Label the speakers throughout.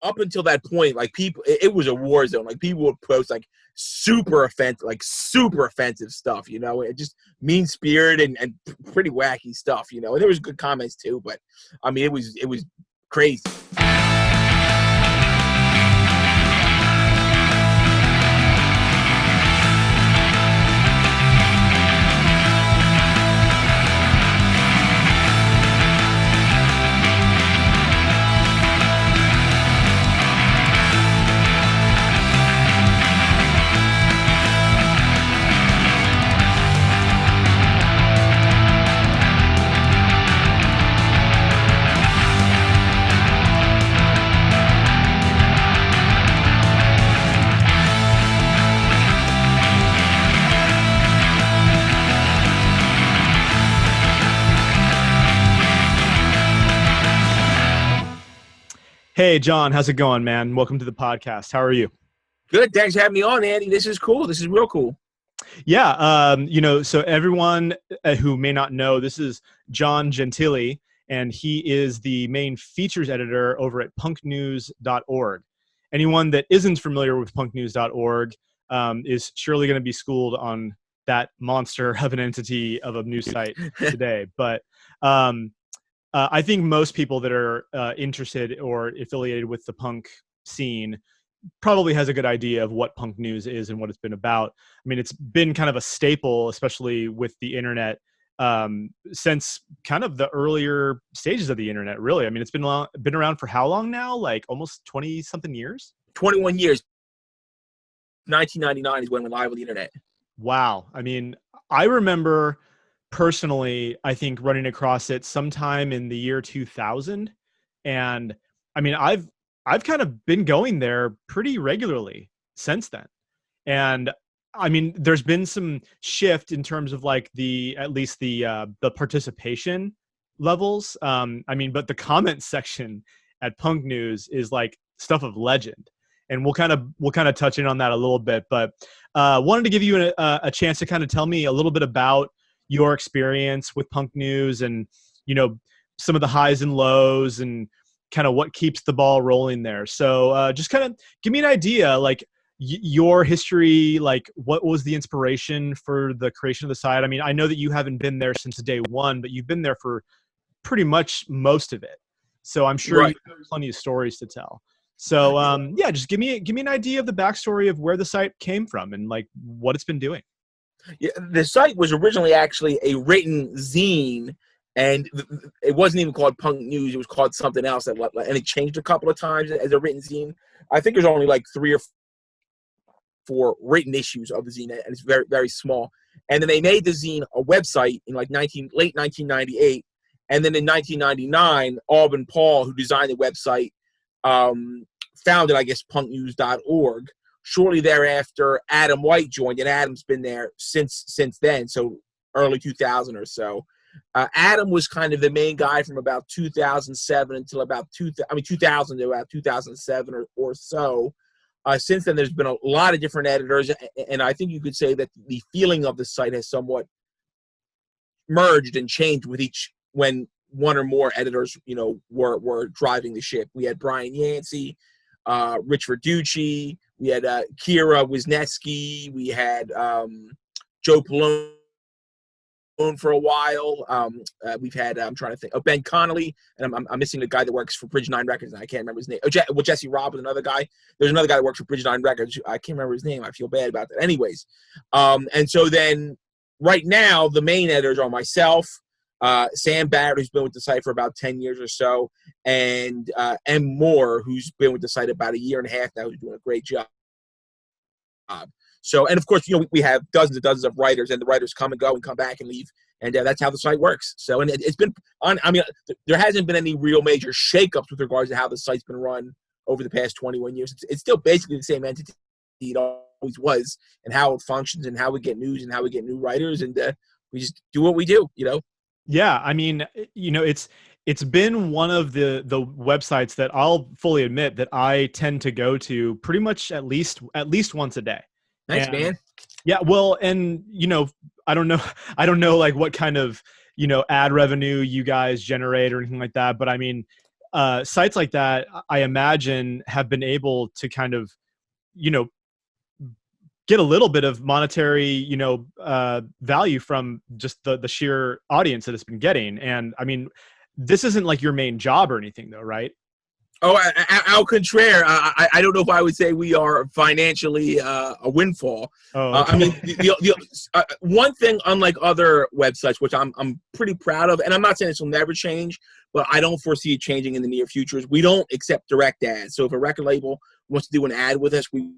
Speaker 1: up until that point, like people, it was a war zone. Like people would post like super offensive stuff, you know, it just mean spirited and pretty wacky stuff, you know. And there was good comments too, but I mean, it was crazy.
Speaker 2: Hey, John, how's it going, man? Welcome to the podcast. How are you?
Speaker 1: Good. Thanks for having me on, Andy. This is cool. This is real cool.
Speaker 2: Yeah. So everyone who may not know, this is John Gentile, and he is the main features editor over at punknews.org. Anyone that isn't familiar with punknews.org is surely going to be schooled on that monster of an entity of a news site today. But I think most people that are interested or affiliated with the punk scene probably has a good idea of what Punk News is and what it's been about. I mean, it's been kind of a staple, especially with the internet, since kind of the earlier stages of the internet, really. I mean, it's been around for how long now? Like almost 20-something years?
Speaker 1: 21 years. 1999 is when we went live on the internet.
Speaker 2: Wow. I mean, I remember personally, I think running across it sometime in the year 2000. And I mean, I've kind of been going there pretty regularly since then. And I mean, there's been some shift in terms of like at least the participation levels. I mean, but the comment section at Punk News is like stuff of legend. And we'll kind of touch in on that a little bit, but wanted to give you a chance to kind of tell me a little bit about your experience with Punk News and, you know, some of the highs and lows and kind of what keeps the ball rolling there. So just kind of give me an idea, like your history, like what was the inspiration for the creation of the site? I mean, I know that you haven't been there since day one, but you've been there for pretty much most of it. So I'm sure you have plenty of stories to tell. So yeah, just give me an idea of the backstory of where the site came from and like what it's been doing.
Speaker 1: Yeah, the site was originally actually a written zine, and it wasn't even called Punk News. It was called something else, and it changed a couple of times as a written zine. I think there's only like 3 or 4 written issues of the zine, and it's very, very small. And then they made the zine a website in like late 1998, and then in 1999, Alban Paul, who designed the website, founded, I guess, punknews.org. Shortly thereafter, Adam White joined, and Adam's been there since then, so early 2000 or so. Adam was kind of the main guy from about 2007 until about 2000 to about 2007 or so. Since then, there's been a lot of different editors, and I think you could say that the feeling of the site has somewhat merged and changed with when one or more editors, you know, were driving the ship. We had Brian Yancey, Rich Verducci, we had Kira Wisniewski, we had Joe Pallone for a while. We've had, I'm trying to think, Ben Connolly, and I'm missing the guy that works for Bridge 9 Records, and I can't remember his name. Jesse Robb is another guy. There's another guy that works for Bridge 9 Records. I can't remember his name. I feel bad about that. Anyways, and so then right now, the main editors are myself, Sam Barrett, who's been with the site for about 10 years or so, and M. Moore, who's been with the site about a year and a half now, who's doing a great job. So, and of course, you know, we have dozens and dozens of writers, and the writers come and go and come back and leave, and that's how the site works. So, and it's been I mean, there hasn't been any real major shakeups with regards to how the site's been run over the past 21 years. It's still basically the same entity it always was, and how it functions, and how we get news, and how we get new writers, and we just do what we do, you know.
Speaker 2: Yeah, I mean, you know, it's been one of the websites that I'll fully admit that I tend to go to pretty much at least once a day.
Speaker 1: Thanks, man.
Speaker 2: Yeah, well, and you know, I don't know like what kind of, you know, ad revenue you guys generate or anything like that, but I mean, sites like that, I imagine, have been able to kind of, you know, get a little bit of monetary, value from just the sheer audience that it's been getting. And I mean, this isn't like your main job or anything, though, right?
Speaker 1: Oh, au contraire, I don't know if I would say we are financially a windfall.
Speaker 2: Oh, okay.
Speaker 1: I mean, one thing, unlike other websites, which I'm pretty proud of, and I'm not saying this will never change, but I don't foresee it changing in the near future, is we don't accept direct ads. So if a record label wants to do an ad with us, we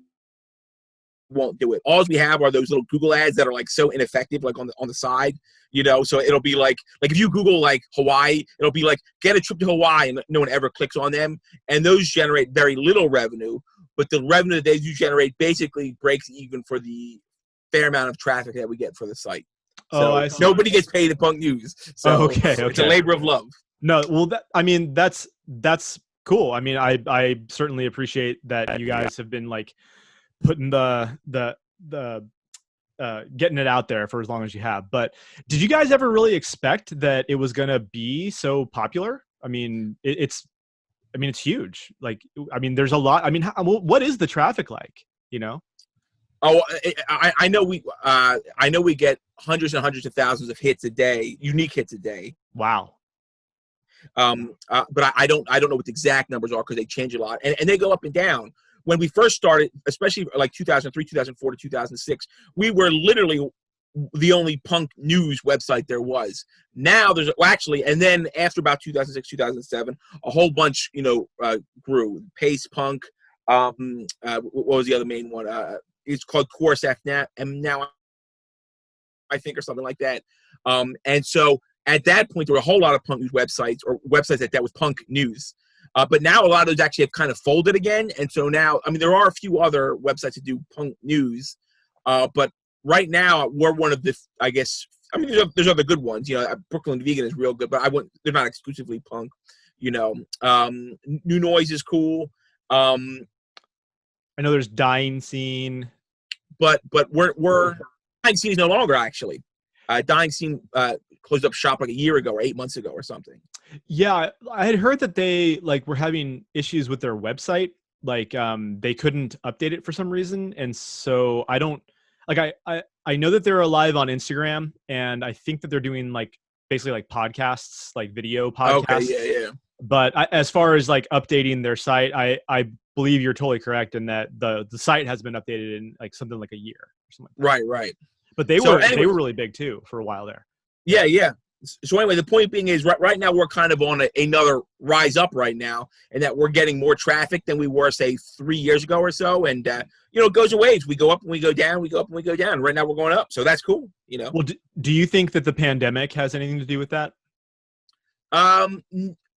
Speaker 1: won't do it. All we have are those little Google ads that are like so ineffective, like on the side, So it'll be like if you Google like Hawaii, it'll be like get a trip to Hawaii, and no one ever clicks on them. And those generate very little revenue, but the revenue that they do generate basically breaks even for the fair amount of traffic that we get for the site. So
Speaker 2: I see.
Speaker 1: nobody gets paid at Punk News. So
Speaker 2: okay.
Speaker 1: It's a labor of love.
Speaker 2: No, well, that's cool. I mean, I certainly appreciate that you guys have been like putting the getting it out there for as long as you have. But did you guys ever really expect that it was going to be so popular? I mean, it's huge. Like, I mean, there's a lot. I mean, what is the traffic like?
Speaker 1: Oh, I know we get hundreds and hundreds of thousands of hits a day, unique hits a day.
Speaker 2: Wow.
Speaker 1: But I don't know what the exact numbers are because they change a lot and they go up and down. When we first started, especially like 2003, 2004 to 2006, we were literally the only punk news website there was. Now there's and then after about 2006, 2007, a whole bunch, grew. Pace Punk. What was the other main one? It's called Course F now, and now I think, or something like that. And so at that point, there were a whole lot of punk news websites or websites that was punk news. But now a lot of those actually have kind of folded again. And so now, I mean, there are a few other websites that do punk news. But right now, we're one of the, I guess, I mean, there's other good ones. Brooklyn Vegan is real good, but they're not exclusively punk. New Noise is cool.
Speaker 2: I know there's Dying Scene.
Speaker 1: But we're Dying Scene is no longer, actually. Dying Scene closed up shop like a year ago or 8 months ago or something.
Speaker 2: Yeah, I had heard that they were having issues with their website. They couldn't update it for some reason. And so I don't I know that they're alive on Instagram, and I think that they're doing basically podcasts, video podcasts.
Speaker 1: Okay, yeah.
Speaker 2: But as far as updating their site, I believe you're totally correct in that the site has been updated in something like a year or something.
Speaker 1: Right.
Speaker 2: But they were really big too for a while there.
Speaker 1: Yeah. So anyway, the point being is right now we're kind of on another rise up right now, and that we're getting more traffic than we were, say, 3 years ago or so. And, it goes in waves. We go up and we go down. We go up and we go down. Right now we're going up. So that's cool,
Speaker 2: Well, do you think that the pandemic has anything to do with that?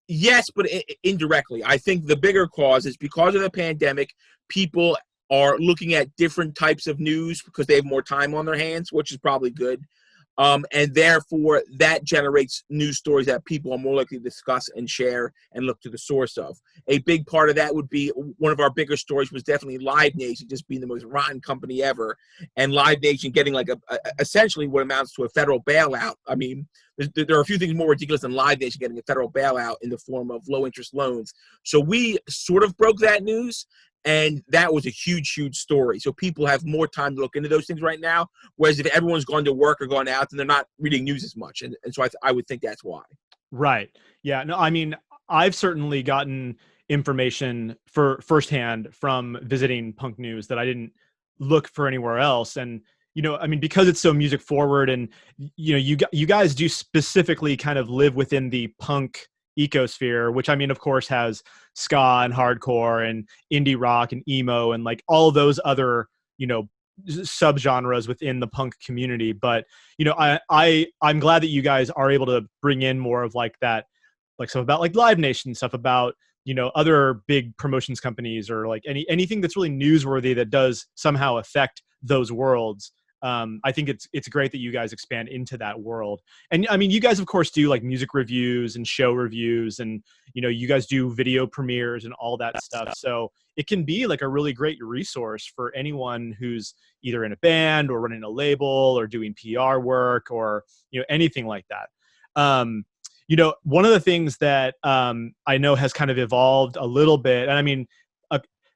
Speaker 1: Yes, but indirectly. I think the bigger cause is because of the pandemic, people are looking at different types of news because they have more time on their hands, which is probably good. And therefore, that generates news stories that people are more likely to discuss and share and look to the source of. A big part of that would be one of our bigger stories was definitely Live Nation just being the most rotten company ever, and Live Nation getting essentially what amounts to a federal bailout. I mean, there are a few things more ridiculous than Live Nation getting a federal bailout in the form of low interest loans. So we sort of broke that news. And that was a huge, huge story. So people have more time to look into those things right now. Whereas if everyone's gone to work or gone out, then they're not reading news as much. And so I would think that's why.
Speaker 2: Right. Yeah. No, I mean, I've certainly gotten information firsthand from visiting Punk News that I didn't look for anywhere else. And, I mean, because it's so music forward and, you guys do specifically kind of live within the punk ecosphere, which I mean, of course, has ska and hardcore and indie rock and emo and all those other, subgenres within the punk community. But, I'm glad that you guys are able to bring in more of that, stuff about Live Nation, stuff about, other big promotions companies or anything that's really newsworthy that does somehow affect those worlds. I think it's great that you guys expand into that world. And I mean, you guys, of course, do music reviews and show reviews, and, you guys do video premieres and all that stuff. So it can be a really great resource for anyone who's either in a band or running a label or doing PR work or, anything like that. one of the things that I know has kind of evolved a little bit, and I mean,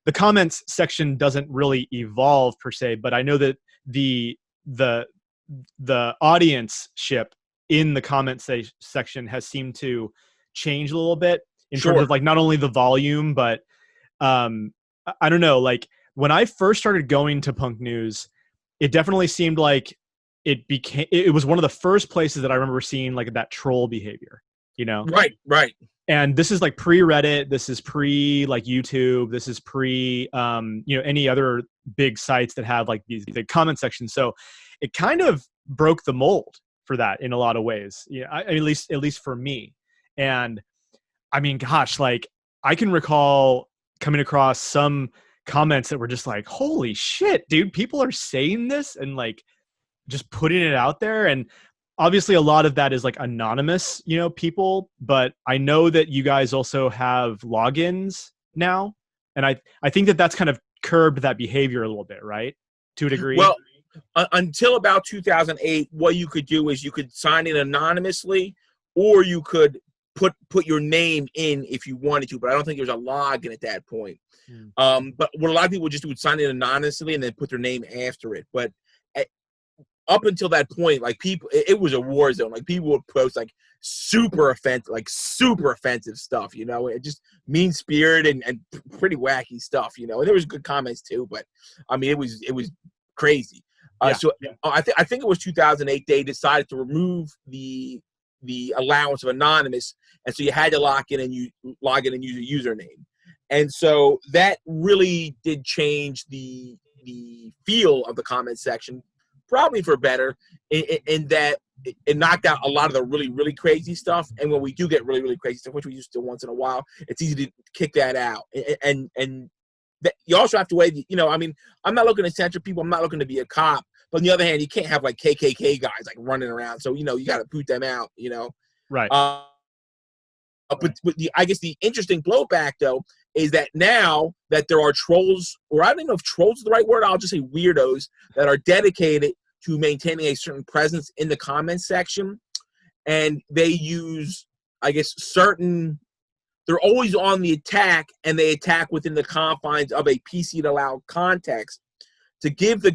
Speaker 2: the comments section doesn't really evolve per se, but I know that the audience-ship in the comment section has seemed to change a little bit in terms of like not only the volume, but I don't know, like when I first started going to Punk News, it definitely seemed like it was one of the first places that I remember seeing like that troll behavior,
Speaker 1: Right.
Speaker 2: And this is like pre-Reddit, this is pre like YouTube, this is pre any other big sites that have like the comment section. So it kind of broke the mold for that in a lot of ways. At least for me. And I mean, gosh, like I can recall coming across some comments that were just like, holy shit, dude, people are saying this and like just putting it out there. And obviously a lot of that is like anonymous, people, but I know that you guys also have logins now. And I think that that's kind of curbed that behavior a little bit, right? To a degree.
Speaker 1: Well, until about 2008, what you could do is you could sign in anonymously, or you could put your name in if you wanted to, but I don't think there was a login at that point. But what a lot of people just do would sign in anonymously and then put their name after it. But up until that point, like people, it was a war zone. Like people would post like super offensive stuff, it just mean spirited and pretty wacky stuff, and there was good comments too, but I mean, it was crazy. I think it was 2008. They decided to remove the allowance of anonymous, and so you had to log in and use a username, and so that really did change the feel of the comment section, probably for better, in that it knocked out a lot of the really, really crazy stuff. And when we do get really, really crazy stuff, which we used to once in a while, it's easy to kick that out. And that you also have to weigh, I mean, I'm not looking to censor people. I'm not looking to be a cop. But on the other hand, you can't have like KKK guys like running around. So, you got to boot them out,
Speaker 2: Right.
Speaker 1: But I guess the interesting blowback, though, is that now that there are trolls, or I don't even know if trolls is the right word, I'll just say weirdos, that are dedicated to maintaining a certain presence in the comments section. And they use, I guess, they're always on the attack, and they attack within the confines of a PC to allow context to give the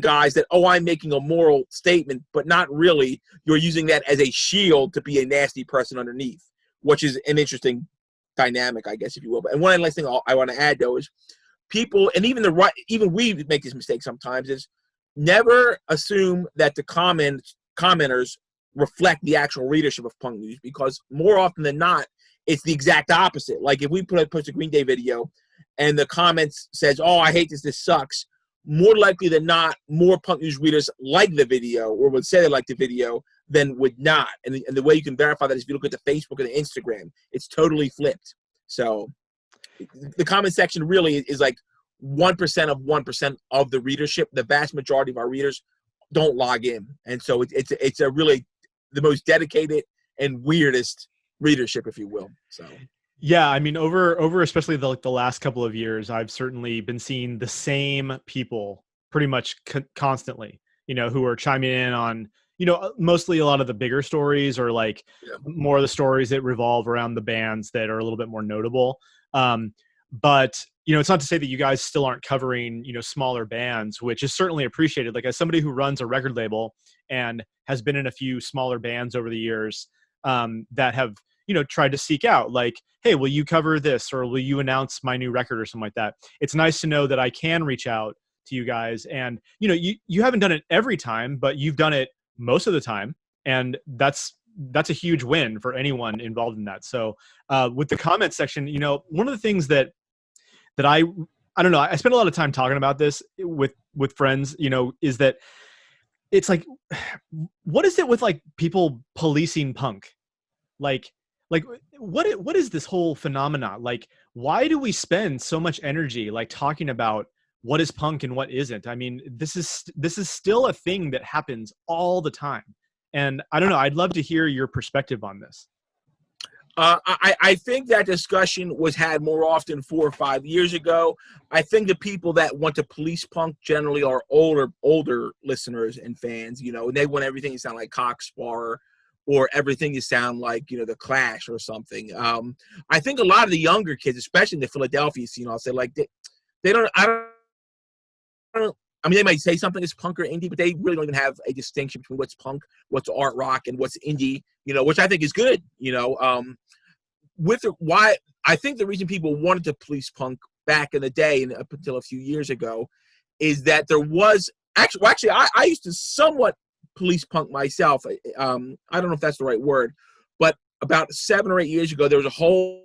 Speaker 1: guys that, I'm making a moral statement, but not really. You're using that as a shield to be a nasty person underneath, which is an interesting dynamic, I guess, if you will. And one last thing I want to add, though, is people, and even we make this mistake sometimes, is never assume that the commenters reflect the actual readership of Punk News, because more often than not, it's the exact opposite. Like if we post a Green Day video and the comments says, I hate this sucks, more likely than not, more Punk News readers like the video or would say they like the video than would not. And the way you can verify that is if you look at the Facebook and the Instagram, it's totally flipped. So the comment section really is like 1% of 1% of the readership. The vast majority of our readers don't log in. And so it's a really the most dedicated and weirdest readership, if you will. So
Speaker 2: yeah, I mean, over especially the last couple of years, I've certainly been seeing the same people pretty much constantly, who are chiming in on, mostly a lot of the bigger stories, or like more of the stories that revolve around the bands that are a little bit more notable. But, it's not to say that you guys still aren't covering, smaller bands, which is certainly appreciated. Like as somebody who runs a record label and has been in a few smaller bands over the years, that have, tried to seek out like, hey, will you cover this, or will you announce my new record or something like that? It's nice to know that I can reach out to you guys, and you haven't done it every time, but you've done it most of the time, and that's a huge win for anyone involved in that. So with the comment section, one of the things that I don't know, I spend a lot of time talking about this with friends, is that it's like, what is it with like people policing punk? Like what is this whole phenomenon? Like, why do we spend so much energy like talking about what is punk and what isn't? I mean, this is still a thing that happens all the time. And I don't know, I'd love to hear your perspective on this.
Speaker 1: I think that discussion was had more often 4 or 5 years ago. I think the people that want to police punk generally are older listeners and fans, and they want everything to sound like Cock Sparrer or everything you sound like, you know, the Clash or something. I think a lot of the younger kids, especially in the Philadelphia scene, I'll say, like, they don't, I mean, they might say something is punk or indie, but they really don't even have a distinction between what's punk, what's art rock, and what's indie, you know, which I think is good, you know. Why I think the reason people wanted to police punk back in the day and up until a few years ago is that there was actually I used to somewhat police punk myself. I don't know if that's the right word, but about 7 or 8 years ago, there was a whole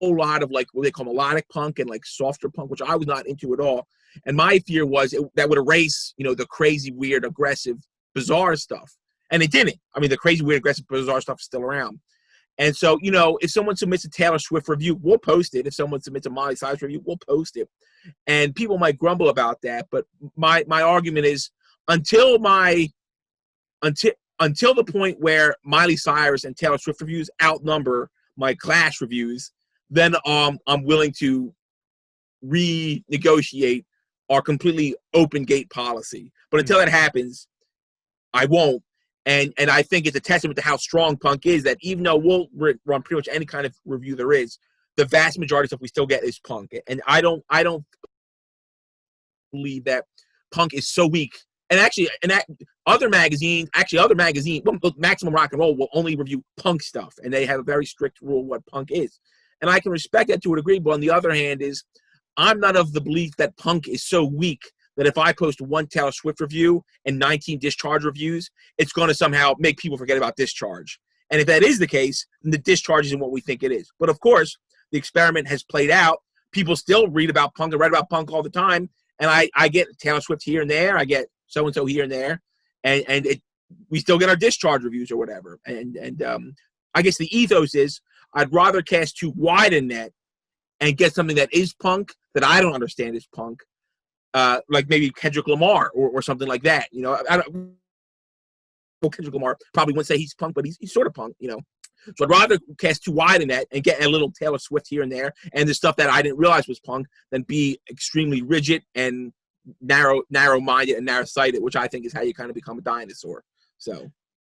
Speaker 1: lot of like what they call melodic punk and like softer punk, which I was not into at all. And my fear was that would erase, you know, the crazy, weird, aggressive, bizarre stuff. And it didn't. I mean, the crazy, weird, aggressive, bizarre stuff is still around. And so, you know, if someone submits a Taylor Swift review, we'll post it. If someone submits a Miley Cyrus review, we'll post it. And people might grumble about that, but my argument is until the point where Miley Cyrus and Taylor Swift reviews outnumber my Clash reviews, then I'm willing to renegotiate our completely open gate policy. But until that happens, I won't. And I think it's a testament to how strong punk is that even though we'll run pretty much any kind of review there is, the vast majority of stuff we still get is punk. And I don't believe that punk is so weak. And actually, other magazines, well, Maximum Rock and Roll will only review punk stuff, and they have a very strict rule what punk is. And I can respect that to a degree, but on the other hand is I'm not of the belief that punk is so weak that if I post one Taylor Swift review and 19 Discharge reviews, it's going to somehow make people forget about Discharge. And if that is the case, then the Discharge isn't what we think it is. But of course, the experiment has played out. People still read about punk and write about punk all the time. And I get Taylor Swift here and there. I get so-and-so here and there. And we still get our Discharge reviews or whatever. And I guess the ethos is I'd rather cast too wide a net and get something that is punk that I don't understand is punk. Like maybe Kendrick Lamar or something like that. You know, Kendrick Lamar probably wouldn't say he's punk, but he's sort of punk, you know. So I'd rather cast too wide a net and get a little Taylor Swift here and there and the stuff that I didn't realize was punk than be extremely rigid and narrow-minded and narrow-sighted, which I think is how you kind of become a dinosaur. So.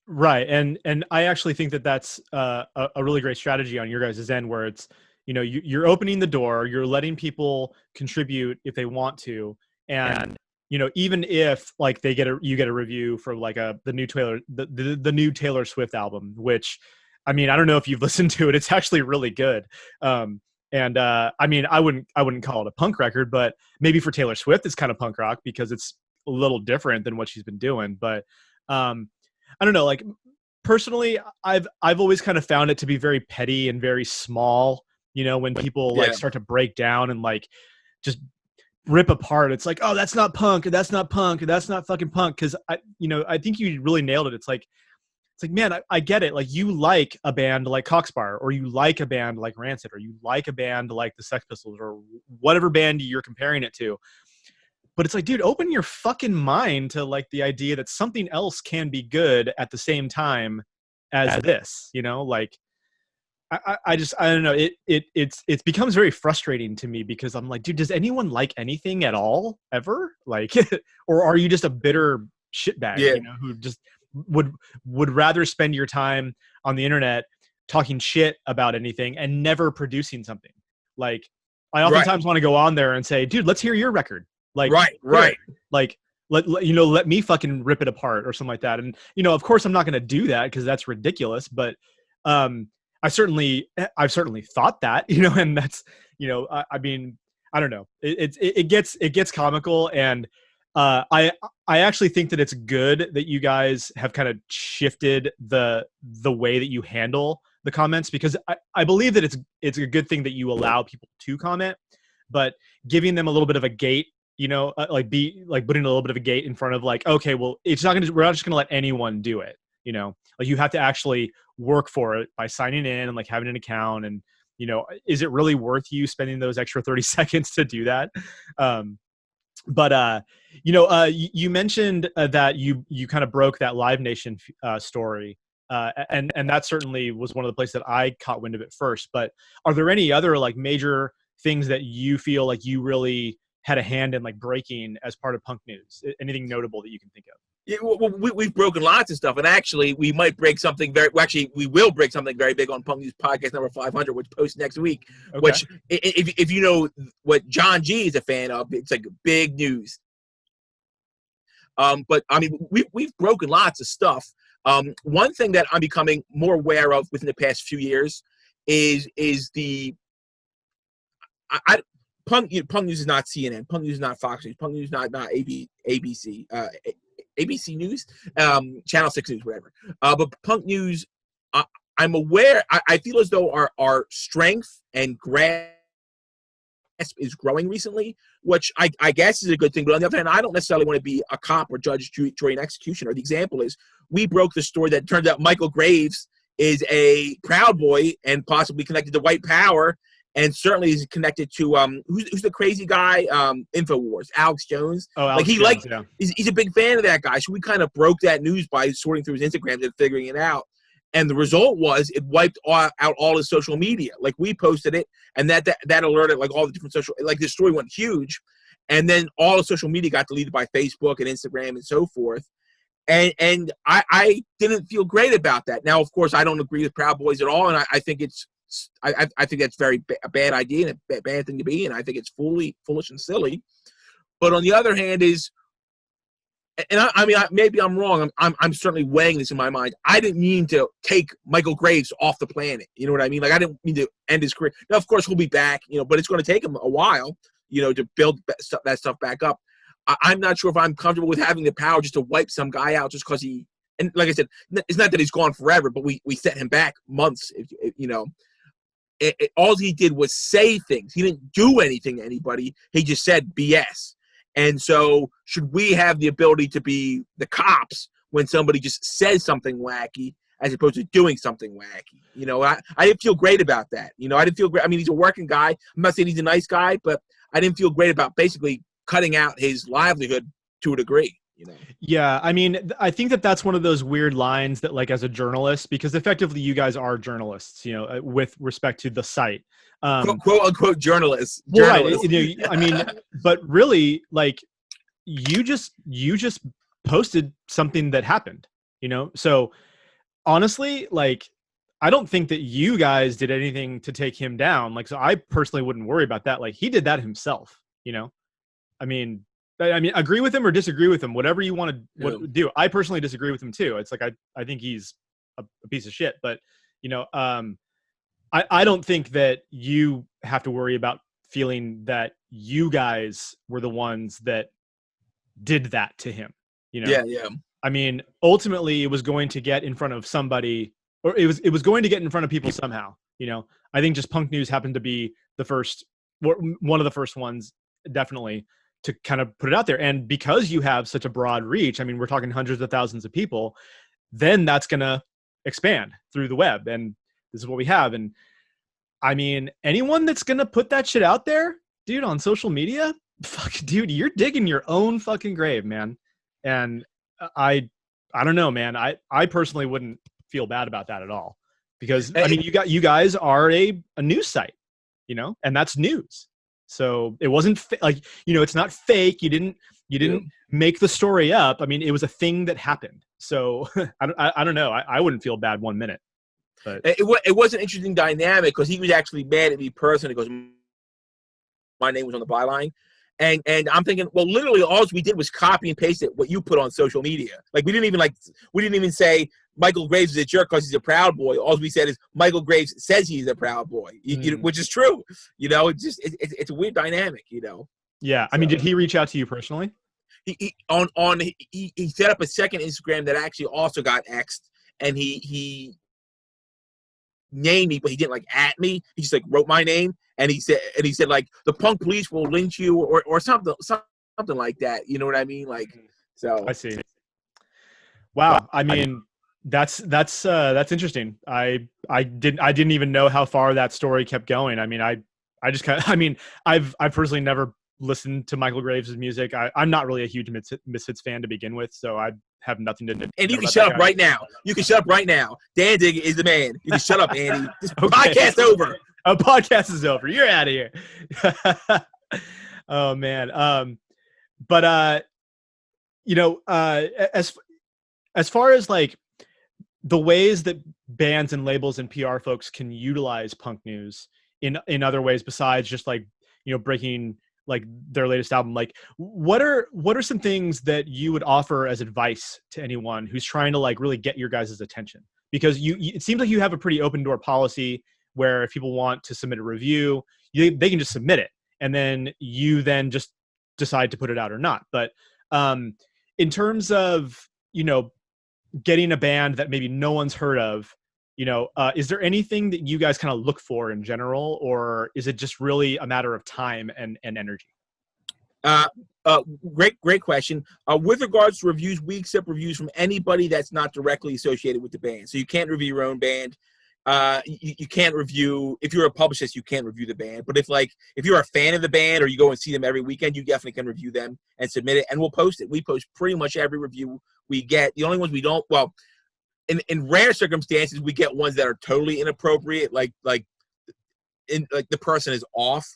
Speaker 2: Right. And I actually think that that's a really great strategy on your guys' end where it's, you know, you're opening the door, you're letting people contribute if they want to. And, you know, even if like you get a review for like the new Taylor Swift album, which, I mean, I don't know if you've listened to it. It's actually really good. I mean, I wouldn't call it a punk record, but maybe for Taylor Swift, it's kind of punk rock because it's a little different than what she's been doing. But I don't know, like personally, I've always kind of found it to be very petty and very small, you know, when people like start to break down and like just rip apart. It's like, oh, that's not punk, or that's not punk, or that's not fucking punk. Cause I think you really nailed it. It's like, man, I get it. Like you like a band like Cockspire, or you like a band like Rancid, or you like a band like the Sex Pistols, or whatever band you're comparing it to. But it's like, dude, open your fucking mind to like the idea that something else can be good at the same time as this, you know, like I don't know. It becomes very frustrating to me because I'm like, dude, does anyone like anything at all ever? Like, or are you just a bitter shitbag, you know, who just would rather spend your time on the internet talking shit about anything and never producing something? Like, I oftentimes want to go on there and say, dude, let's hear your record. Like, like, let me fucking rip it apart or something like that. And, you know, of course I'm not going to do that because that's ridiculous, but, I've certainly thought that, you know, and that's, you know, I mean, I don't know. It gets comical. And, I actually think that it's good that you guys have kind of shifted the way that you handle the comments, because I believe that it's a good thing that you allow people to comment, but giving them a little bit of a gate, you know, like putting a little bit of a gate in front of like, okay, well, we're not just going to let anyone do it. You know, like you have to actually work for it by signing in and like having an account. And, you know, is it really worth you spending those extra 30 seconds to do that? But you know, you mentioned that you kind of broke that Live Nation story. And that certainly was one of the places that I caught wind of it first. But are there any other like major things that you feel like you really had a hand in like breaking as part of Punk News? Anything notable that you can think of?
Speaker 1: Yeah, we've broken lots of stuff, and actually, we might break something we will break something very big on Punknews podcast number 500, which posts next week. Okay. Which, if you know what John G is a fan of, it's like big news. But I mean, we've broken lots of stuff. One thing that I'm becoming more aware of within the past few years is the Punk News is not CNN. Punk News is not Fox News. Punk News is not ABC. ABC News, Channel 6 News, whatever. But Punk News, I'm aware, I feel as though our strength and grasp is growing recently, which I guess is a good thing. But on the other hand, I don't necessarily want to be a cop or judge, jury, and executioner. The example is, we broke the story that turns out Michael Graves is a Proud Boy and possibly connected to white power, and certainly is connected to who's the crazy guy, InfoWars, Alex Jones.
Speaker 2: Oh, Alex Jones, yeah.
Speaker 1: He's a big fan of that guy. So we kind of broke that news by sorting through his Instagrams and figuring it out. And the result was it wiped out all his social media. Like, we posted it, and that alerted like all the different social, like, this story went huge, and then all the social media got deleted by Facebook and Instagram and so forth. And I didn't feel great about that. Now, of course, I don't agree with Proud Boys at all, and I think it's I think that's a bad idea and a bad thing to be, and I think it's foolish and silly. But on the other hand is, and I mean, maybe I'm wrong. I'm certainly weighing this in my mind. I didn't mean to take Michael Graves off the planet. You know what I mean? Like, I didn't mean to end his career. Now, of course, he'll be back, but it's going to take him a while, to build that stuff back up. I'm not sure if I'm comfortable with having the power just to wipe some guy out just because and like I said, it's not that he's gone forever, but we set him back months, all he did was say things. He didn't do anything to anybody. He just said BS. And so should we have the ability to be the cops when somebody just says something wacky as opposed to doing something wacky? I didn't feel great about that. I didn't feel great. I mean, he's a working guy. I'm not saying he's a nice guy, but I didn't feel great about basically cutting out his livelihood to a degree.
Speaker 2: Yeah, I mean, I think that's one of those weird lines that, like, as a journalist, because effectively you guys are journalists, with respect to the site,
Speaker 1: quote unquote journalists.
Speaker 2: Well, right. I mean, but really, like, you just posted something that happened, So honestly, like, I don't think that you guys did anything to take him down. Like, so I personally wouldn't worry about that. Like, he did that himself, I mean, agree with him or disagree with him, whatever you want to do. I personally disagree with him too. It's like, I think he's a piece of shit, but I don't think that you have to worry about feeling that you guys were the ones that did that to him.
Speaker 1: Yeah.
Speaker 2: I mean, ultimately it was going to get in front of somebody, or it was going to get in front of people somehow. I think just Punk News happened to be one of the first ones, definitely, to kind of put it out there. And because you have such a broad reach, I mean, we're talking hundreds of thousands of people, then that's going to expand through the web. And this is what we have. And I mean, anyone that's going to put that shit out there, dude, on social media, dude, you're digging your own fucking grave, man. And I don't know, man. I personally wouldn't feel bad about that at all, because I mean, you guys are a news site, and that's news. So it wasn't it's not fake. You didn't make the story up. I mean, it was a thing that happened. So I don't know. I wouldn't feel bad 1 minute. But
Speaker 1: it was an interesting dynamic because he was actually mad at me personally because my name was on the byline. And I'm thinking, well, literally all we did was copy and paste it what you put on social media. Like, we didn't even say Michael Graves is a jerk because he's a Proud Boy. All we said is Michael Graves says he's a Proud Boy, which is true. It's a weird dynamic.
Speaker 2: Yeah,
Speaker 1: So,
Speaker 2: I mean, did he reach out to you personally?
Speaker 1: He set up a second Instagram that actually also got X'd, and he named me, but he didn't like at me. He just like wrote my name. And he said like, the punk police will lynch you or something like that. You know what I mean? Like, so
Speaker 2: I see. Wow. I mean, that's interesting. I didn't even know how far that story kept going. I mean, I've personally never listened to Michael Graves' music. I'm not really a huge Misfits fan to begin with, so I have nothing to do.
Speaker 1: And you can shut up right now. You can shut up right now. Danzig is the man. You can shut up, Andy. This podcast over.
Speaker 2: A podcast is over. You're out of here. Oh man. But you know, as far as like the ways that bands and labels and PR folks can utilize punk news in other ways besides just like, you know, breaking like their latest album, like what are some things that you would offer as advice to anyone who's trying to like really get your guys' attention? Because it seems like you have a pretty open door policy where if people want to submit a review, they can just submit it, and then you then just decide to put it out or not. But in terms of, you know, getting a band that maybe no one's heard of, you know, is there anything that you guys kind of look for in general, or is it just really a matter of time and energy?
Speaker 1: Great question. With regards to reviews, we accept reviews from anybody that's not directly associated with the band. So you can't review your own band. You can't review, if you're a publicist, you can't review the band. But if you're a fan of the band or you go and see them every weekend, you definitely can review them and submit it, and we'll post it. We post pretty much every review we get. The only ones we don't, well, in rare circumstances, we get ones that are totally inappropriate, like the person is off,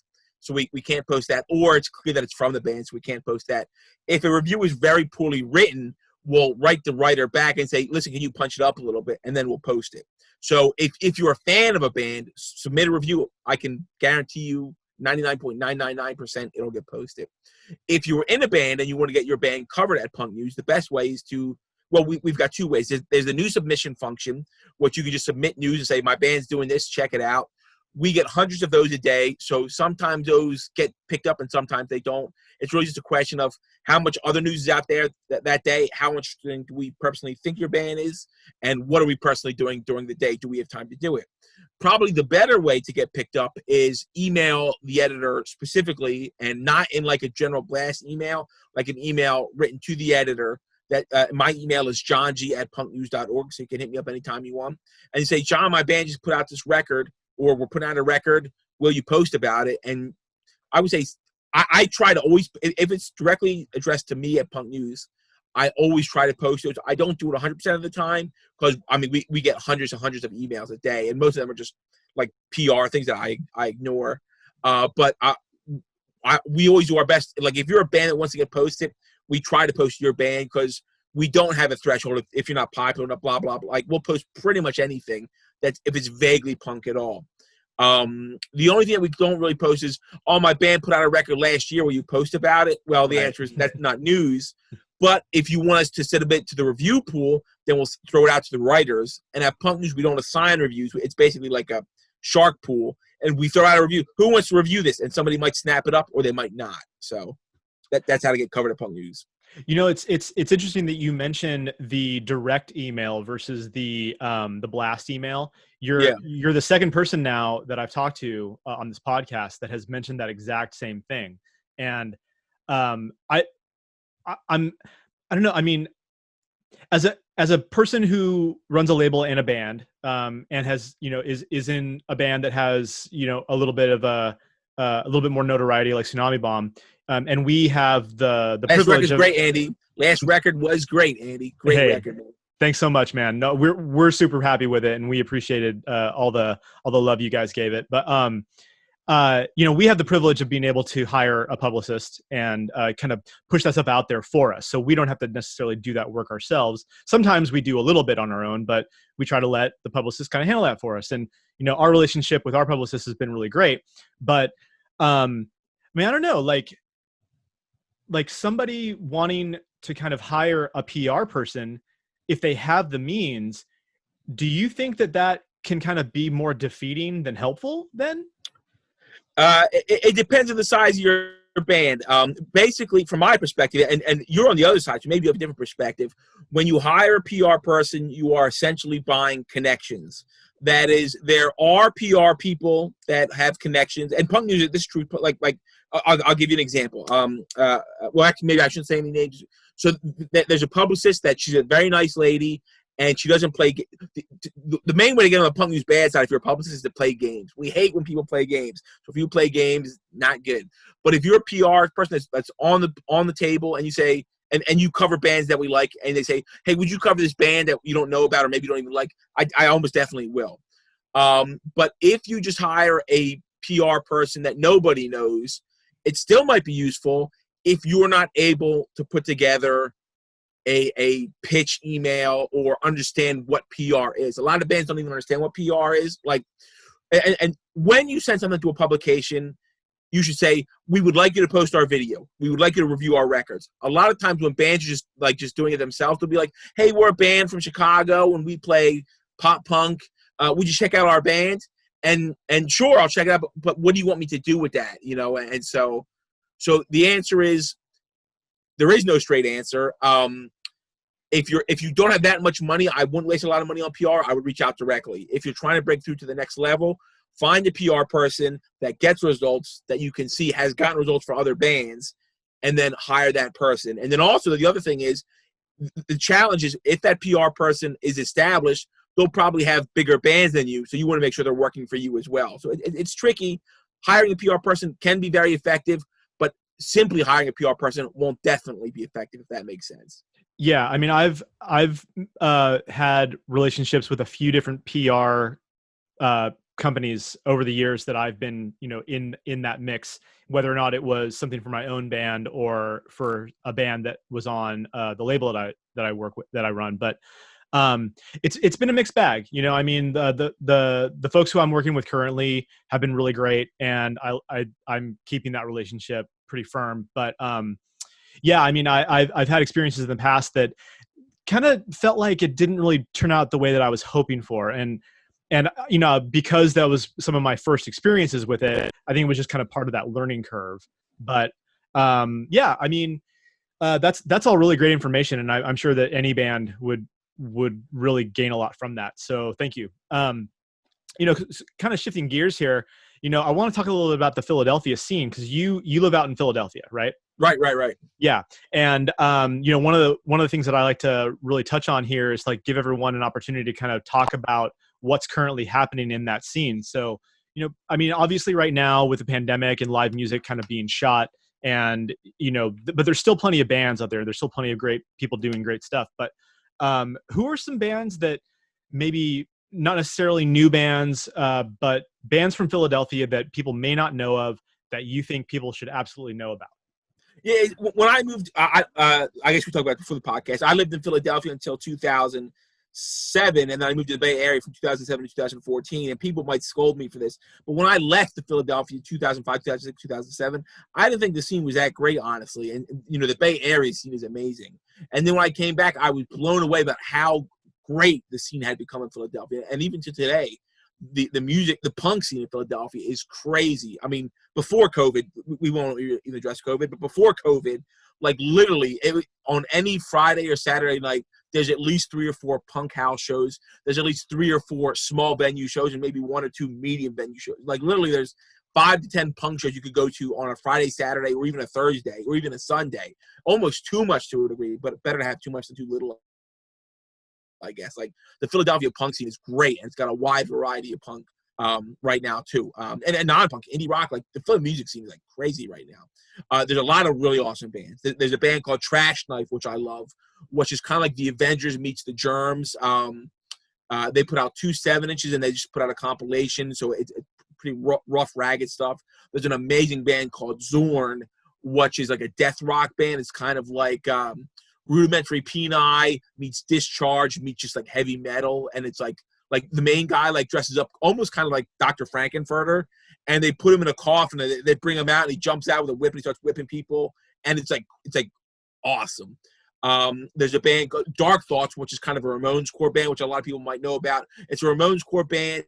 Speaker 1: so we can't post that, or it's clear that it's from the band, so we can't post that. If a review is very poorly written, we'll write the writer back and say, listen, can you punch it up a little bit, and then we'll post it. So if you're a fan of a band, submit a review. I can guarantee you 99.999% it'll get posted. If you were in a band and you want to get your band covered at Punk News, the best way is to, well, we've got two ways. There's the new submission function, which you can just submit news and say, my band's doing this, check it out. We get hundreds of those a day, so sometimes those get picked up and sometimes they don't. It's really just a question of how much other news is out there that day, how interesting do we personally think your band is, and what are we personally doing during the day? Do we have time to do it? Probably the better way to get picked up is email the editor specifically, and not in like a general blast email, like an email written to the editor. That my email is johng@punknews.org, so you can hit me up anytime you want. And you say, John, my band just put out this record, or we're putting out a record, will you post about it? And I would say I try to always, if it's directly addressed to me at Punk News, I always try to post it. I don't do it 100% of the time because, I mean, we get hundreds and hundreds of emails a day, and most of them are just like PR things that I ignore. But we always do our best. Like, if you're a band that wants to get posted, we try to post your band because we don't have a threshold if you're not popular, blah, blah, blah. Like, we'll post pretty much anything that's if it's vaguely punk at all. The only thing that we don't really post is, oh, my band put out a record last year, will you post about it? Well, the answer is that's not news. But if you want us to send a bit to the review pool, then we'll throw it out to the writers. And at Punk News, we don't assign reviews. It's basically like a shark pool. And we throw out a review. Who wants to review this? And somebody might snap it up or they might not. So that's how to get covered at Punk News.
Speaker 2: You know, it's interesting that you mentioned the direct email versus the blast email. You're the second person now that I've talked to on this podcast that has mentioned that exact same thing. And I don't know. I mean, as a person who runs a label and a band, and has, you know, is in a band that has, you know, a little bit of a little bit more notoriety, like Tsunami Bomb, and we have the
Speaker 1: last
Speaker 2: privilege of.
Speaker 1: Great, Andy. Last record was great, Andy. Great record.
Speaker 2: Thanks so much, man. No, we're super happy with it, and we appreciated all the love you guys gave it. But you know, we have the privilege of being able to hire a publicist and kind of push that stuff out there for us. So we don't have to necessarily do that work ourselves. Sometimes we do a little bit on our own, but we try to let the publicist kind of handle that for us. And, you know, our relationship with our publicist has been really great. But I mean, I don't know, like somebody wanting to kind of hire a PR person, if they have the means, do you think that can kind of be more defeating than helpful then?
Speaker 1: It depends on the size of your band. Basically, from my perspective, and you're on the other side, so maybe you have a different perspective. When you hire a PR person, you are essentially buying connections. That is, there are PR people that have connections, and Punk News, this is true. Like I'll give you an example. Well, actually, maybe I shouldn't say any names. So there's a publicist that she's a very nice lady, and she doesn't play. The main way to get on the Punk News bad side if you're a publicist is to play games. We hate when people play games. So if you play games, not good. But if you're a PR person that's on the table, and you say, and you cover bands that we like, and they say, hey, would you cover this band that you don't know about or maybe you don't even like? I almost definitely will. But if you just hire a PR person that nobody knows, it still might be useful if you're not able to put together a pitch email or understand what PR is. A lot of bands don't even understand what PR is. Like, and when you send something to a publication, you should say, we would like you to post our video. We would like you to review our records. A lot of times when bands are just doing it themselves, they'll be like, hey, we're a band from Chicago and we play pop punk. Would you check out our band? And sure, I'll check it out, but what do you want me to do with that? You know, and so the answer is, there is no straight answer. If you don't have that much money, I wouldn't waste a lot of money on PR. I would reach out directly. If you're trying to break through to the next level, find a PR person that gets results, that you can see has gotten results for other bands, and then hire that person. And then also the other thing is, the challenge is, if that PR person is established, they'll probably have bigger bands than you, so you want to make sure they're working for you as well. So it's tricky. Hiring a PR person can be very effective, but simply hiring a PR person won't definitely be effective, if that makes sense.
Speaker 2: Yeah, I mean, I've had relationships with a few different PR companies over the years that I've been, in that mix, whether or not it was something for my own band or for a band that was on the label that I work with, that I run. But it's been a mixed bag. I mean, the folks who I'm working with currently have been really great, and I'm keeping that relationship pretty firm. But yeah, I mean, I've had experiences in the past that kind of felt like it didn't really turn out the way that I was hoping for. And because that was some of my first experiences with it, I think it was just kind of part of that learning curve. But yeah, I mean, that's all really great information. And I'm sure that any band would really gain a lot from that. So thank you. Kind of shifting gears here, I want to talk a little bit about the Philadelphia scene, because you live out in Philadelphia, right?
Speaker 1: Right.
Speaker 2: Yeah. And, one of the things that I like to really touch on here is like give everyone an opportunity to kind of talk about what's currently happening in that scene. So, I mean, obviously right now with the pandemic and live music kind of being shot, and, but there's still plenty of bands out there. There's still plenty of great people doing great stuff. But who are some bands that maybe not necessarily new bands, but bands from Philadelphia that people may not know of that you think people should absolutely know about?
Speaker 1: Yeah, when I moved, I guess we talked about it before the podcast. I lived in Philadelphia until 2007, and then I moved to the Bay Area from 2007 to 2014. And people might scold me for this, but when I left the Philadelphia 2005, 2006, 2007, I didn't think the scene was that great, honestly. And the Bay Area scene is amazing. And then when I came back, I was blown away about how great the scene had become in Philadelphia, and even to today. The music, the punk scene in Philadelphia is crazy. I mean, before COVID, we won't even address COVID, but before COVID, like literally on any Friday or Saturday night, there's at least 3 or 4 punk house shows. There's at least 3 or 4 small venue shows, and maybe 1 or 2 medium venue shows. Like literally there's 5 to 10 punk shows you could go to on a Friday, Saturday, or even a Thursday, or even a Sunday. Almost too much to a degree, but better to have too much than too little, I guess. Like the Philadelphia punk scene is great, and it's got a wide variety of punk right now too, and non-punk, indie rock. Like the Philly music scene is like crazy right now. There's a lot of really awesome bands. There's a band called Trash Knife, which I love, which is kind of like the Avengers meets the Germs. They put out 2 7-inches, and they just put out a compilation, so it's pretty rough, ragged stuff. There's an amazing band called Zorn, which is like a death rock band. It's kind of like Rudimentary Peni meets Discharge meets just like heavy metal, and it's like the main guy like dresses up almost kind of like Dr. Frankenfurter, and they put him in a coffin, and they bring him out, and he jumps out with a whip and he starts whipping people, and it's like awesome. There's a band called Dark Thoughts, which is kind of a Ramones core band, which a lot of people might know about. It's a Ramones core band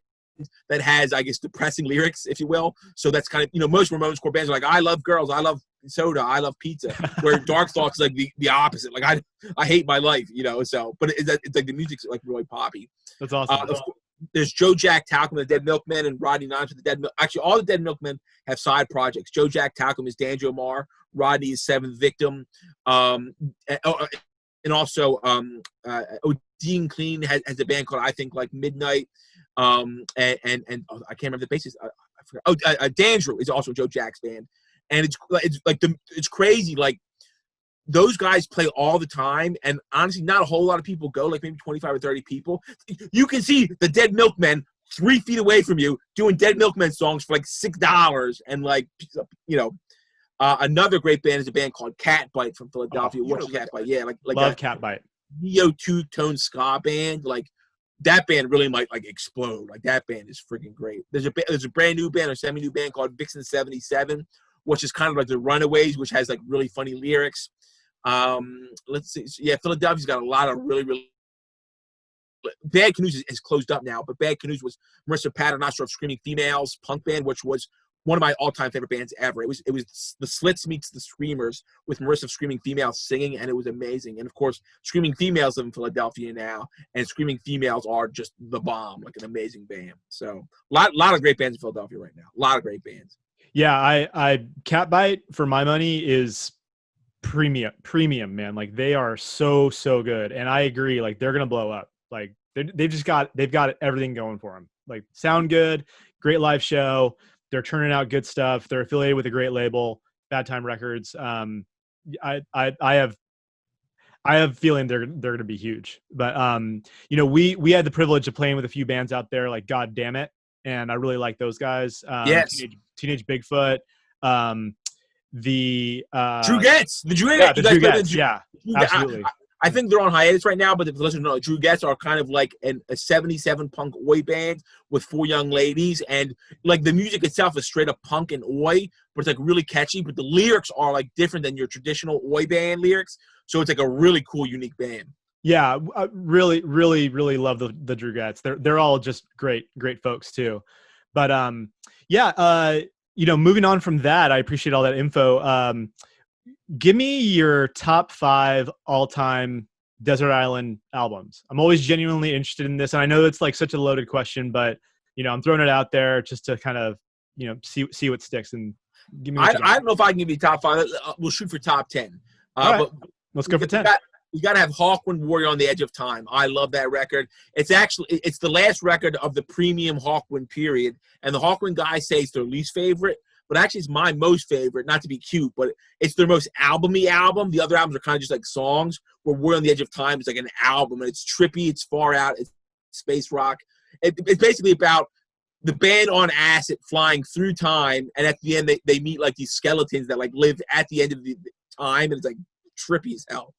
Speaker 1: that has, I guess, depressing lyrics, if you will. So that's kind of, most Ramones core bands are like, I love girls, I love soda, I love pizza, where Dark Thoughts is like the opposite. Like I hate my life, so, but it's like the music's like really poppy.
Speaker 2: That's awesome.
Speaker 1: There's Joe Jack Talcum, the Dead Milkmen, and Rodney Nines with the Dead Milk. Actually, all the Dead Milkmen have side projects. Joe Jack Talcum is Danjo Mar. Rodney is Seventh Victim. And also Odin Clean has a band called I Think Like Midnight. And I can't remember the bassist. I forgot. Dandrew is also Joe Jack's band, and it's crazy. Like those guys play all the time, and honestly, not a whole lot of people go. Like maybe 25 or 30 people. You can see the Dead Milkmen 3 feet away from you doing Dead Milkmen songs for like $6, and like Another great band is a band called Catbite from
Speaker 2: Oh,
Speaker 1: Philadelphia. What's Catbite? Yeah, like
Speaker 2: love
Speaker 1: a
Speaker 2: Catbite.
Speaker 1: neo two-tone ska band. Like that band really might like explode. Like that band is freaking great. There's a brand new band or semi-new band called Vixen 77, which is kind of like the Runaways, which has like really funny lyrics. Let's see. Yeah, Philadelphia's got a lot of really Bad Canoes is closed up now, but Bad Canoes was Marissa Paternostro of Screaming Females punk band, which was one of my all-time favorite bands ever. It was the Slits meets the Screamers with Marissa of Screaming Females singing, and it was amazing. And of course, Screaming Females live in Philadelphia now, and Screaming Females are just the bomb, like an amazing band. So lot of great bands in Philadelphia right now. A lot of great bands.
Speaker 2: Yeah, I Catbite for my money is premium, man. Like they are so good, and I agree. Like they're gonna blow up. Like they've got everything going for them. Like sound good, great live show. They're turning out good stuff. They're affiliated with a great label, Bad Time Records. I have a feeling they're going to be huge. But we had the privilege of playing with a few bands out there, like God Damn It, and I really like those guys.
Speaker 1: Yes.
Speaker 2: Teenage Bigfoot. The
Speaker 1: Drew Getz. The Drew
Speaker 2: Yeah, the Drew Getz. Yeah, absolutely.
Speaker 1: I think they're on hiatus right now, but the listeners know Drew Getz are kind of like a 77 punk oi band with 4 young ladies. And like the music itself is straight up punk and oi, but it's like really catchy. But the lyrics are like different than your traditional oi band lyrics. So it's like a really cool, unique band.
Speaker 2: Yeah, I really love the Drew Getz. They're all just great folks too. But moving on from that, I appreciate all that info. Give me your top 5 all-time Desert Island albums. I'm always genuinely interested in this, and I know it's like such a loaded question, but I'm throwing it out there just to kind of see what sticks. And give me. I
Speaker 1: don't know if I can give you top 5. We'll shoot for top 10.
Speaker 2: All right. But let's go for 10.
Speaker 1: You got to have Hawkwind Warrior on the Edge of Time. I love that record. It's the last record of the premium Hawkwind period, and the Hawkwind guys say it's their least favorite. But actually, it's my most favorite, not to be cute, but it's their most albumy album. The other albums are kind of just like songs, where We're on the Edge of Time is like an album, and it's trippy, it's far out, it's space rock. It's basically about the band on acid flying through time, and at the end, they meet like these skeletons that like live at the end of the time, and it's like trippy as hell.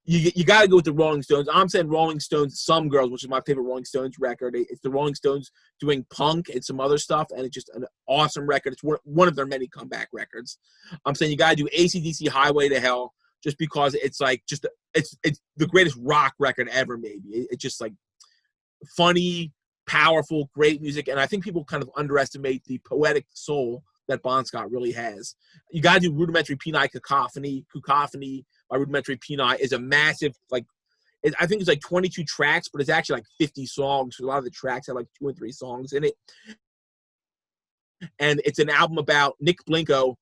Speaker 1: You got to go with the Rolling Stones. I'm saying Rolling Stones, Some Girls, which is my favorite Rolling Stones record. It's the Rolling Stones doing punk and some other stuff, and it's just an awesome record. It's one of their many comeback records. I'm saying you got to do AC/DC Highway to Hell, just because it's like it's the greatest rock record ever. Maybe it's just like funny, powerful, great music, and I think people kind of underestimate the poetic soul that Bon Scott really has. You got to do Rudimentary Penile Cacophony by Rudimentary Penile is a massive, like, I think it's like 22 tracks, but it's actually like 50 songs. So a lot of the tracks have like 2 and 3 songs in it. And it's an album about Nick Blinko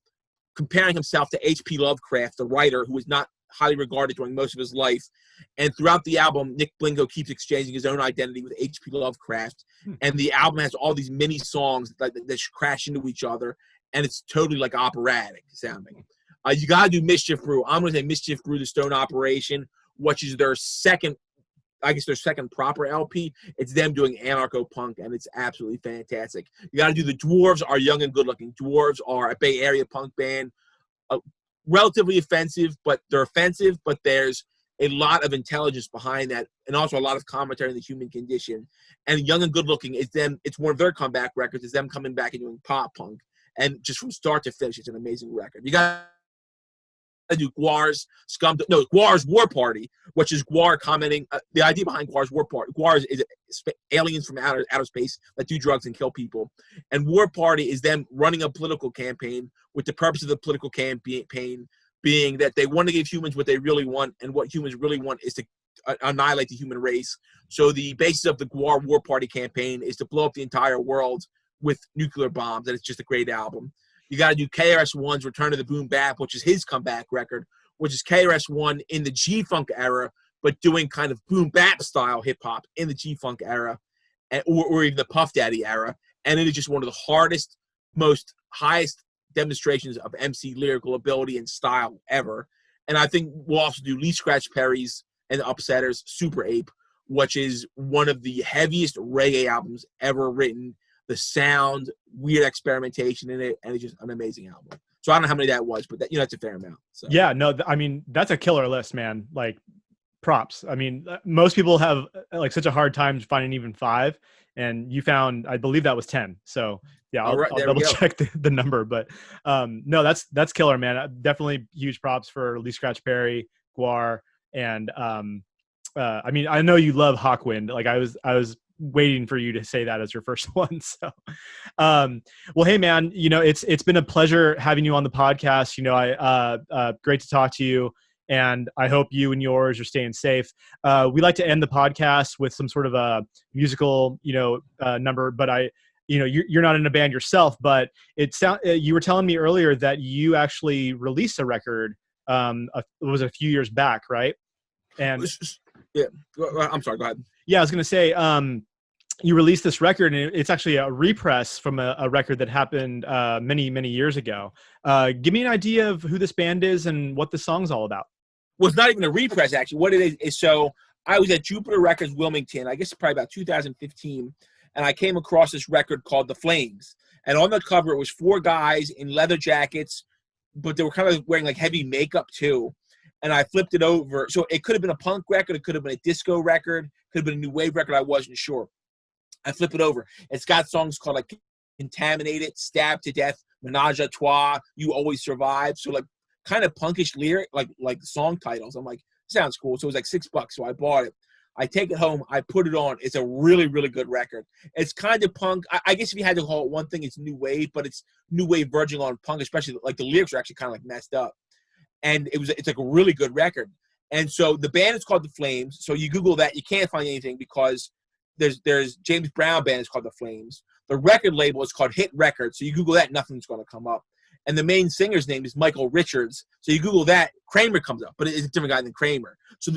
Speaker 1: comparing himself to H.P. Lovecraft, the writer, who was not highly regarded during most of his life. And throughout the album, Nick Blinko keeps exchanging his own identity with H.P. Lovecraft. And the album has all these mini songs that crash into each other. And it's totally like operatic sounding. You got to do Mischief Brew. I'm going to say Mischief Brew, The Stone Operation, which is their second proper LP. It's them doing anarcho-punk, and it's absolutely fantastic. You got to do The Dwarves Are Young and Good Looking. Dwarves are a Bay Area punk band. Relatively offensive, but they're offensive, but there's a lot of intelligence behind that, and also a lot of commentary on the human condition. And Young and Good Looking is them. It's one of their comeback records. It's them coming back and doing pop punk. And just from start to finish, it's an amazing record. You got to do Guar's War Party, which is Guar commenting. The idea behind Guar's War Party. Guar is aliens from outer space that do drugs and kill people. And War Party is them running a political campaign with the purpose of the political campaign being that they want to give humans what they really want, and what humans really want is to annihilate the human race. So the basis of the Guar War Party campaign is to blow up the entire world with nuclear bombs, and it's just a great album. You got to do KRS-One's Return to the Boom Bap, which is his comeback record, which is KRS-One in the G-Funk era, but doing kind of boom bap style hip-hop in the G-Funk era, or even the Puff Daddy era. And it is just one of the hardest, highest demonstrations of MC lyrical ability and style ever. And I think we'll also do Lee Scratch Perry's and the Upsetters' Super Ape, which is one of the heaviest reggae albums ever written. The sound, weird experimentation in it, and it's just an amazing album. So I don't know how many that was, but that's a fair amount. So.
Speaker 2: Yeah, no, I mean, that's a killer list, man. Like, props. I mean, most people have like such a hard time finding even 5, and you found, I believe that was 10. So yeah, I'll double check the number, but no, that's killer, man. Definitely huge props for Lee Scratch Perry, Guar, and I mean, I know you love Hawkwind. Like I was waiting for you to say that as your first one. So, well, hey man, it's been a pleasure having you on the podcast. Great to talk to you, and I hope you and yours are staying safe. We like to end the podcast with some sort of a musical, number, but you're not in a band yourself, but you were telling me earlier that you actually released a record. It was a few years back, right? And
Speaker 1: yeah, I'm sorry. Go ahead.
Speaker 2: Yeah, I was going to say, you released this record, and it's actually a repress from a record that happened many, many years ago. Give me an idea of who this band is and what the song's all about.
Speaker 1: Well, it's not even a repress, actually. What it is so I was at Jupiter Records Wilmington, I guess probably about 2015, and I came across this record called The Flames. And on the cover, it was 4 guys in leather jackets, but they were kind of wearing like heavy makeup too. And I flipped it over. So it could have been a punk record. It could have been a disco record. Could have been a new wave record. I wasn't sure. I flip it over. It's got songs called like Contaminated, Stabbed to Death, Menage a Trois, You Always Survive. So like kind of punkish lyric, like song titles. I'm like, sounds cool. So it was like $6. So I bought it. I take it home. I put it on. It's a really, really good record. It's kind of punk. I guess if you had to call it one thing, it's new wave, but it's new wave verging on punk, especially like the lyrics are actually kind of like messed up. And it's like a really good record. And so the band is called The Flames. So you Google that, you can't find anything because there's James Brown band is called The Flames. The record label is called Hit Records. So you Google that, nothing's going to come up. And the main singer's name is Michael Richards. So you Google that, Kramer comes up, but it's a different guy than Kramer. So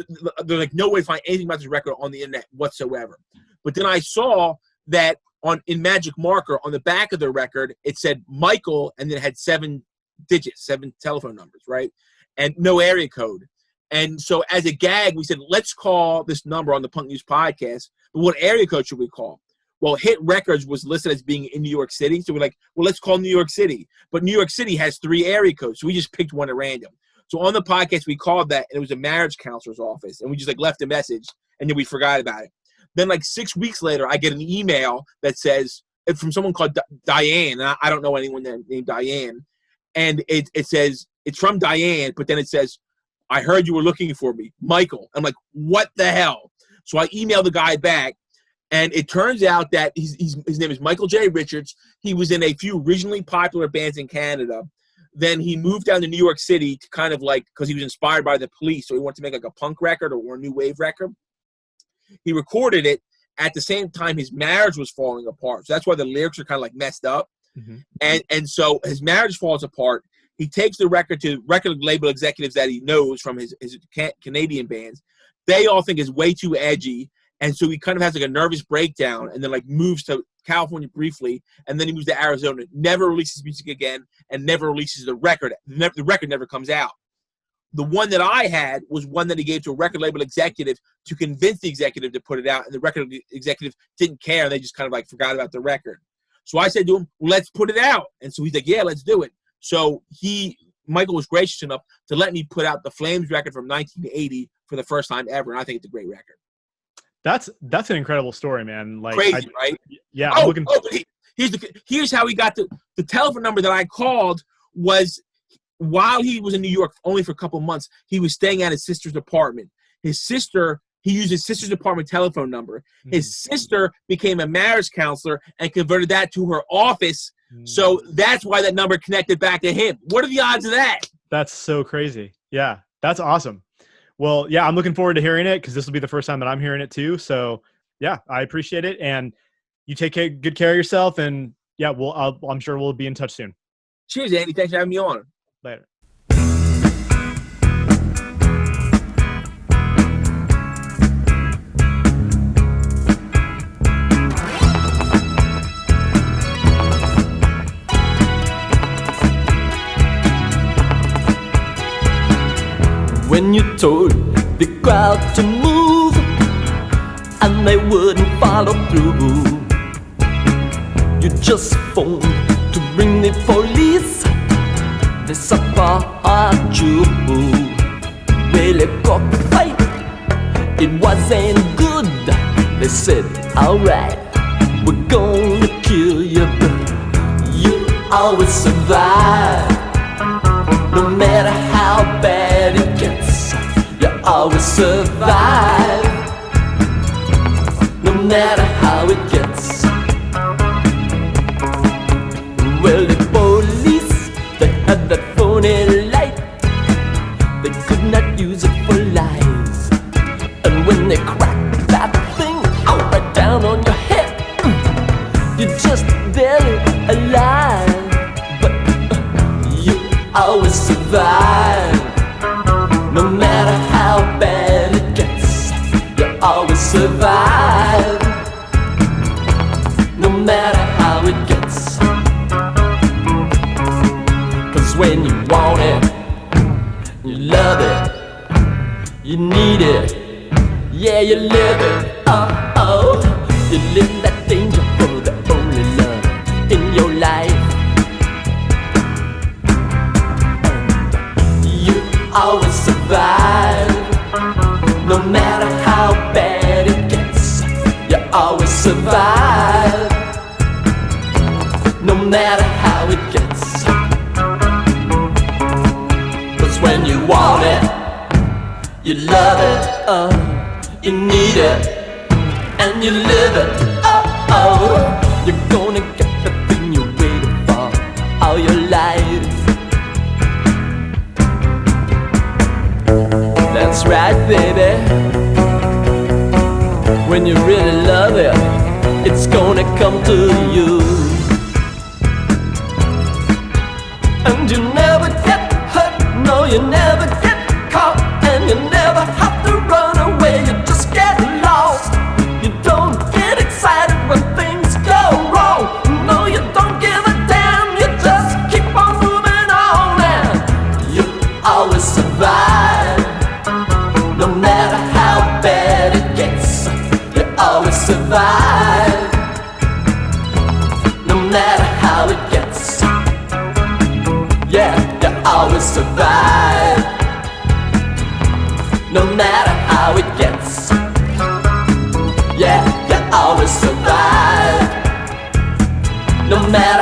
Speaker 1: there's like no way to find anything about this record on the internet whatsoever. But then I saw that in Magic Marker on the back of the record, it said Michael, and then it had 7 digits, 7 telephone numbers, right? And no area code. And so as a gag, we said, let's call this number on the Punk News podcast, but what area code should we call? Well, Hit Records was listed as being in New York City. So we're like, well, let's call New York City. But New York City has 3 area codes. So we just picked one at random. So on the podcast, we called that, and it was a marriage counselor's office. And we just like left a message, and then we forgot about it. Then like 6 weeks later, I get an email that says, from someone called Diane. And I don't know anyone named Diane. And it says, it's from Diane, but then it says, I heard you were looking for me, Michael. I'm like, what the hell? So I emailed the guy back, and it turns out that his name is Michael J. Richards. He was in a few regionally popular bands in Canada. Then he moved down to New York City to kind of like, because he was inspired by the Police, so he wanted to make like a punk record or a new wave record. He recorded it at the same time his marriage was falling apart. So that's why the lyrics are kind of like messed up. Mm-hmm. And so his marriage falls apart. He takes the record to record label executives that he knows from his Canadian bands. They all think it's way too edgy. And so he kind of has like a nervous breakdown and then like moves to California briefly. And then he moves to Arizona, never releases music again, and never releases the record. The record never comes out. The one that I had was one that he gave to a record label executive to convince the executive to put it out. And the record executive didn't care. They just kind of like forgot about the record. So I said to him, well, let's put it out. And so he's like, yeah, let's do it. So Michael was gracious enough to let me put out the Flames record from 1980 for the first time ever. And I think it's a great record.
Speaker 2: That's an incredible story, man. Like
Speaker 1: crazy, right?
Speaker 2: Yeah.
Speaker 1: Here's how he got the telephone number that I called was while he was in New York only for a couple of months. He was staying at his sister's apartment. He used his sister's apartment telephone number. Mm-hmm. His sister became a marriage counselor and converted that to her office. Mm-hmm. So that's why that number connected back to him. What are the odds of that?
Speaker 2: That's so crazy. Yeah, that's awesome. Well, yeah, I'm looking forward to hearing it because this will be the first time that I'm hearing it too. So, yeah, I appreciate it, and you take good care of yourself. And yeah, I'm sure we'll be in touch soon.
Speaker 1: Cheers, Andy. Thanks for having me on.
Speaker 2: Later.
Speaker 3: When you told the crowd to move and they wouldn't follow through, you just phoned to bring the police. apart you. Well, a cockfight, it wasn't good. They said, alright, we're gonna kill you, but you always survive. No matter how bad it gets, you always survive. No matter how it gets. Well, the police, they had that phony light. They could not use it for lies. And when they cracked that thing out right down on your head, you're just barely alive. But you always survive. No matter how bad it gets, you always survive. No matter how it gets. 'Cause when you want it, you love it, you need it, yeah, you live it. Oh, you live that danger for the only love in your life. You always survive. No matter how bad it gets, you always survive. No matter how it gets. 'Cause when you want it, you love it, you need it, and you live it. Oh, you're gonna get the thing you waited for all your life. That's right, baby. When you really love it, it's gonna come to you. And you never get hurt, no, you never get caught, and you never have to run away, you just get lost. You don't get excited when things go wrong, no, you don't give a damn, you just keep on moving on, and you always survive. No matter how bad it gets, you always survive. No matter how it gets, yeah, you always survive. No matter how it gets, yeah, you always survive. No matter